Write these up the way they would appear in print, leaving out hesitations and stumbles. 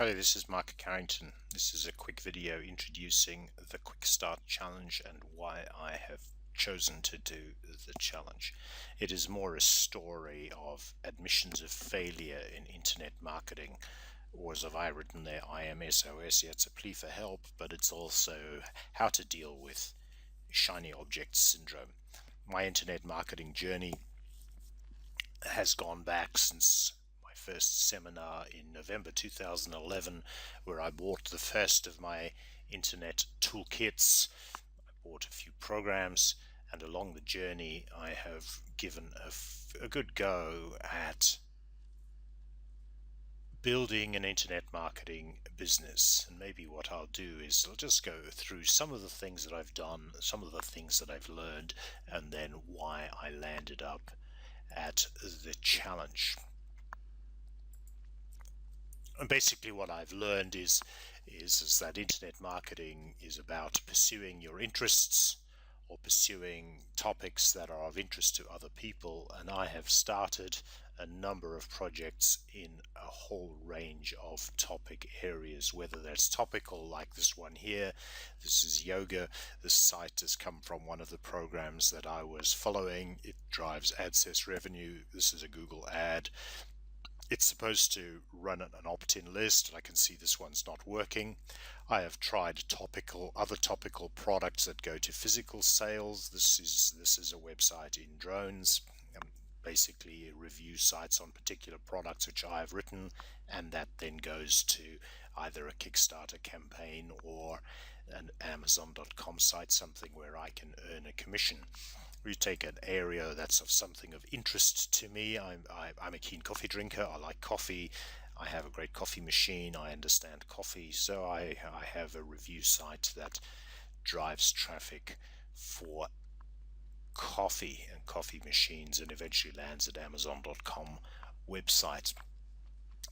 Hi, this is Mark Carrington. This is a quick video introducing the Quick Start Challenge and why I have chosen to do the challenge. It is more a story of admissions of failure in internet marketing, or as have I written there, I am SOS. Yeah, it's a plea for help, but it's also how to deal with shiny object syndrome. My internet marketing journey has gone back since my first seminar in November 2011, where I bought the first of my internet toolkits. I bought a few programs, and along the journey I have given a good go at building an internet marketing business. And maybe what I'll do is I'll just go through some of the things that I've done, some of the things that I've learned, and then why I landed up at the challenge. And basically what I've learned is that internet marketing is about pursuing your interests or pursuing topics that are of interest to other people, and I have started a number of projects in a whole range of topic areas, whether that's topical like this one here. This is yoga. This site has come from one of the programs that I was following. It drives AdSense revenue. This is a Google ad. It's supposed to run an opt-in list, and I can see this one's not working. I have tried other topical products that go to physical sales. This is a website in drones, basically review sites on particular products which I have written, and that then goes to either a Kickstarter campaign or an Amazon.com site, something where I can earn a commission. We take an area that's of something of interest to me. I'm a keen coffee drinker. I like coffee. I have a great coffee machine. I understand coffee. So I have a review site that drives traffic for coffee and coffee machines and eventually lands at Amazon.com website.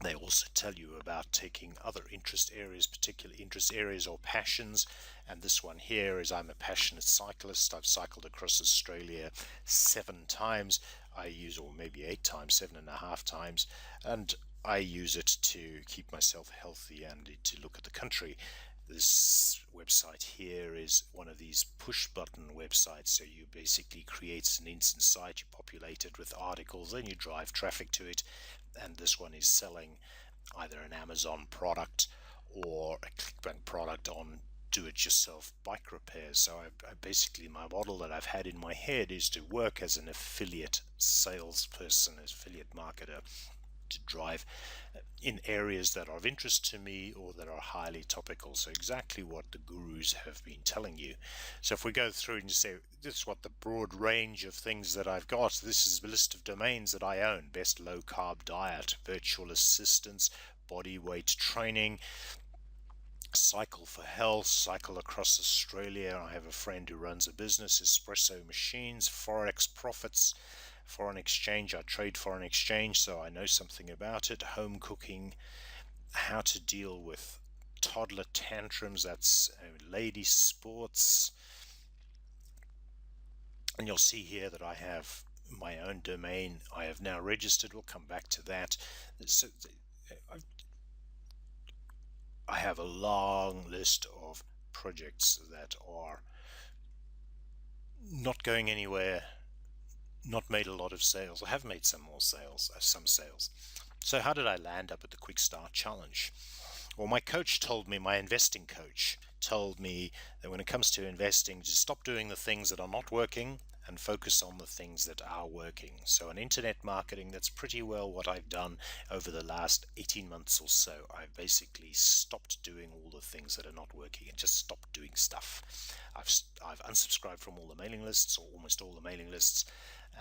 They also tell you about taking other interest areas, particular interest areas or passions. And this one here is I'm a passionate cyclist. I've cycled across Australia 7 times. I use, or maybe 8 times, 7.5 times. And I use it to keep myself healthy and to look at the country. This website here is one of these push button websites. So you basically create an instant site, you populate it with articles, then you drive traffic to it. And this one is selling either an Amazon product or a ClickBank product on do-it-yourself bike repairs. So I basically, my model that I've had in my head is to work as an affiliate salesperson, as affiliate marketer, to drive in areas that are of interest to me or that are highly topical. So exactly what the gurus have been telling you. So if we go through and say, this is what the broad range of things that I've got. This is the list of domains that I own. Best low carb diet, virtual assistants, body weight training, cycle for health, cycle across Australia. I have a friend who runs a business, espresso machines, forex profits, foreign exchange. I trade foreign exchange, so I know something about it. Home cooking, how to deal with toddler tantrums, that's lady sports. And you'll see here that I have my own domain. I have now registered. We'll come back to that. So I have a long list of projects that are not going anywhere, not made a lot of sales. I have made some sales. So how did I land up at the Quick Start Challenge? Well, my coach told me, my investing coach told me that when it comes to investing, just stop doing the things that are not working and focus on the things that are working. So in internet marketing, that's pretty well what I've done over the last 18 months or so. I've basically stopped doing all the things that are not working and just stopped doing stuff. I've unsubscribed from all the mailing lists, or almost all the mailing lists,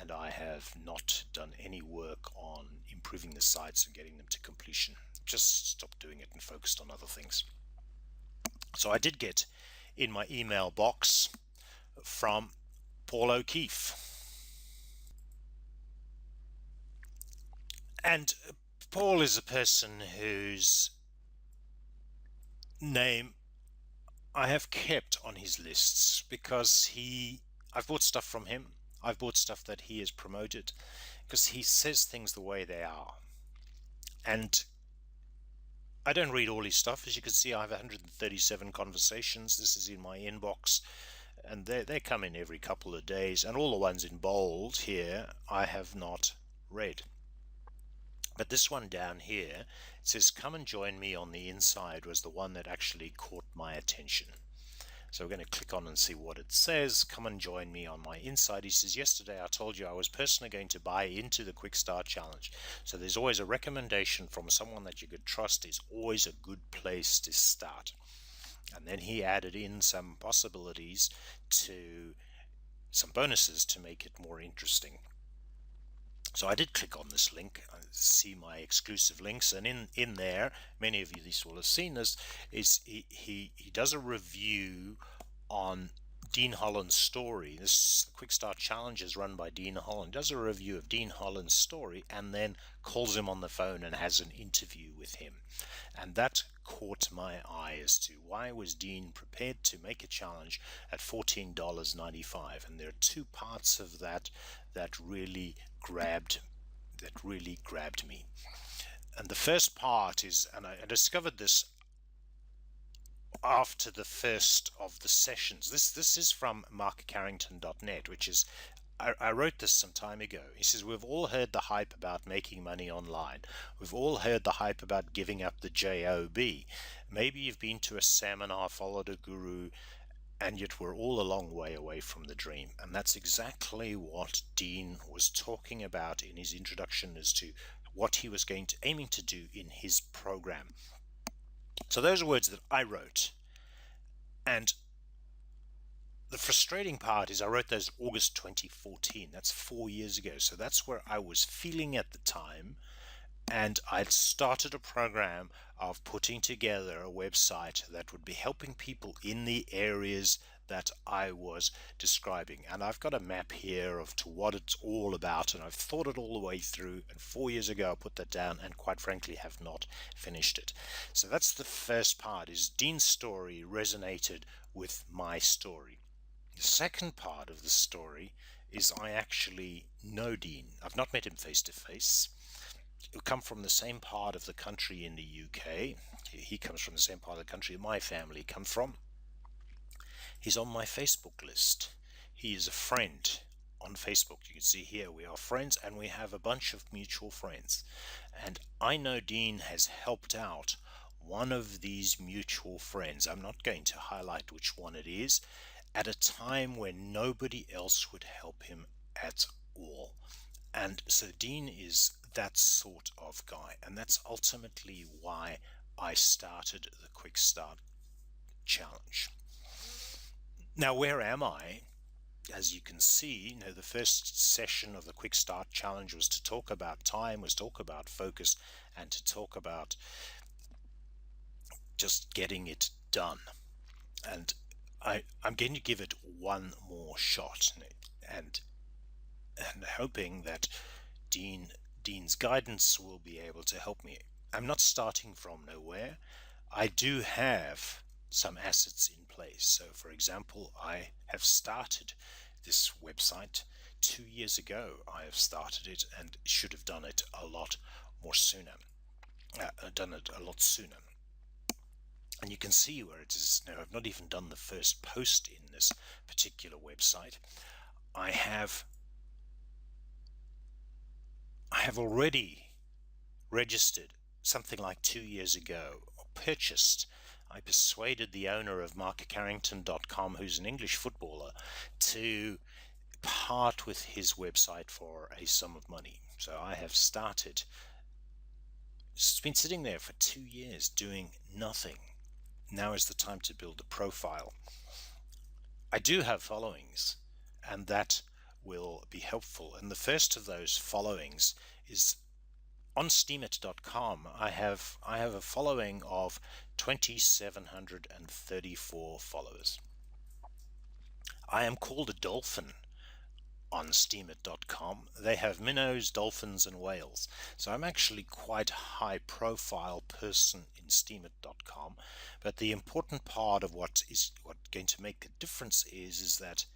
and I have not done any work on improving the sites and getting them to completion. Just stopped doing it and focused on other things. So I did get in my email box from Paul O'Keefe. And Paul is a person whose name I have kept on his lists because I've bought stuff from him. I've bought stuff that he has promoted because he says things the way they are. And I don't read all his stuff. As you can see, I have 137 conversations. This is in my inbox, and they come in every couple of days. And all the ones in bold here, I have not read. But this one down here, it says, "Come and join me on the inside," was the one that actually caught my attention. So we're going to click on and see what it says. "Come and join me on my inside." He says, "Yesterday I told you I was personally going to buy into the Quick Start Challenge." So there's always a recommendation from someone that you could trust is always a good place to start. And then he added in some possibilities to some bonuses to make it more interesting. So I did click on this link, see my exclusive links, and in there, many of you this will have seen this, is he does a review on Dean Holland's story. This Quick Start Challenge is run by Dean Holland. Does a review of Dean Holland's story and then calls him on the phone and has an interview with him. And that caught my eye as to why was Dean prepared to make a challenge at $14.95. And there are two parts of that that really grabbed me. And the first part is, and I discovered this after the first of the sessions. This is from markcarrington.net, which is, I wrote this some time ago. He says, "We've all heard the hype about making money online. We've all heard the hype about giving up the job. Maybe you've been to a seminar, followed a guru, and yet we're all a long way away from the dream." And that's exactly what Dean was talking about in his introduction as to what he was aiming to do in his program. So those are words that I wrote. And the frustrating part is I wrote those August 2014. That's 4 years ago. So that's where I was feeling at the time. And I'd started a program of putting together a website that would be helping people in the areas that I was describing. And I've got a map here of to what it's all about, and I've thought it all the way through. And 4 years ago I put that down, and quite frankly have not finished it. So that's the first part, is Dean's story resonated with my story. The second part of the story is I actually know Dean. I've not met him face to face. We come from the same part of the country in the UK. He comes from the same part of the country my family come from. He's on my Facebook list. He is a friend on Facebook. You can see here we are friends, and we have a bunch of mutual friends. And I know Dean has helped out one of these mutual friends. I'm not going to highlight which one it is, at a time when nobody else would help him at all. And so Dean is that sort of guy, and that's ultimately why I started the Quick Start Challenge. Now, where am I? As you can see, the first session of the Quick Start Challenge was to talk about time, was talk about focus, and to talk about just getting it done. And I'm going to give it one more shot, and hoping that Dean's guidance will be able to help me. I'm not starting from nowhere. I do have some assets in place. So, for example, I have started this website 2 years ago. I have started it and should have done it a lot sooner. And you can see where it is now. I've not even done the first post in this particular website. I have already registered something like 2 years ago, or purchased. I persuaded the owner of markcarrington.com, who's an English footballer, to part with his website for a sum of money. So I have started. It's been sitting there for 2 years doing nothing. Now is the time to build a profile. I do have followings, and that will be helpful. And the first of those followings is on steemit.com. I have a following of 2,734 followers. I am called a dolphin on steemit.com. They have minnows, dolphins, and whales. So I'm actually quite a high profile person in steemit.com. But the important part of what's going to make a difference is that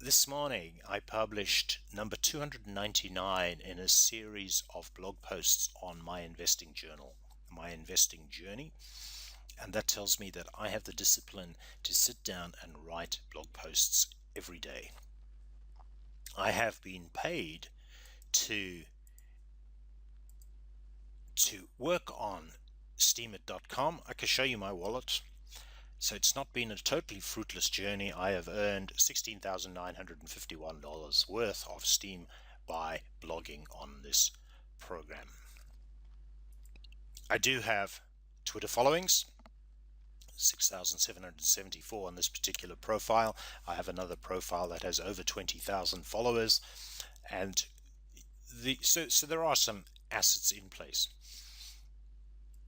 this morning I published number 299 in a series of blog posts on my investing journal. my investing journey. And that tells me that I have the discipline to sit down and write blog posts every day. I have been paid to work on steemit.com. I can show you my wallet. So it's not been a totally fruitless journey. I have earned $16,951 worth of Steem by blogging on this program. I do have Twitter followings, 6,774 on this particular profile. I have another profile that has over 20,000 followers, and so there are some assets in place.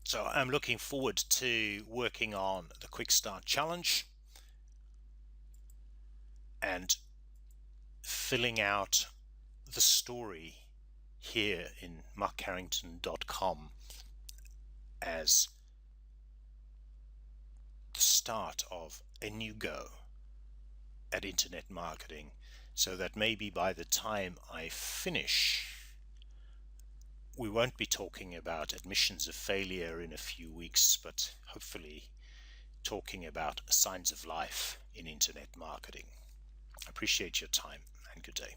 So I'm looking forward to working on the Quick Start Challenge and filling out the story here in markcarrington.com as the start of a new go at internet marketing, so that maybe by the time I finish, we won't be talking about admissions of failure in a few weeks, but hopefully talking about signs of life in internet marketing. I appreciate your time and good day.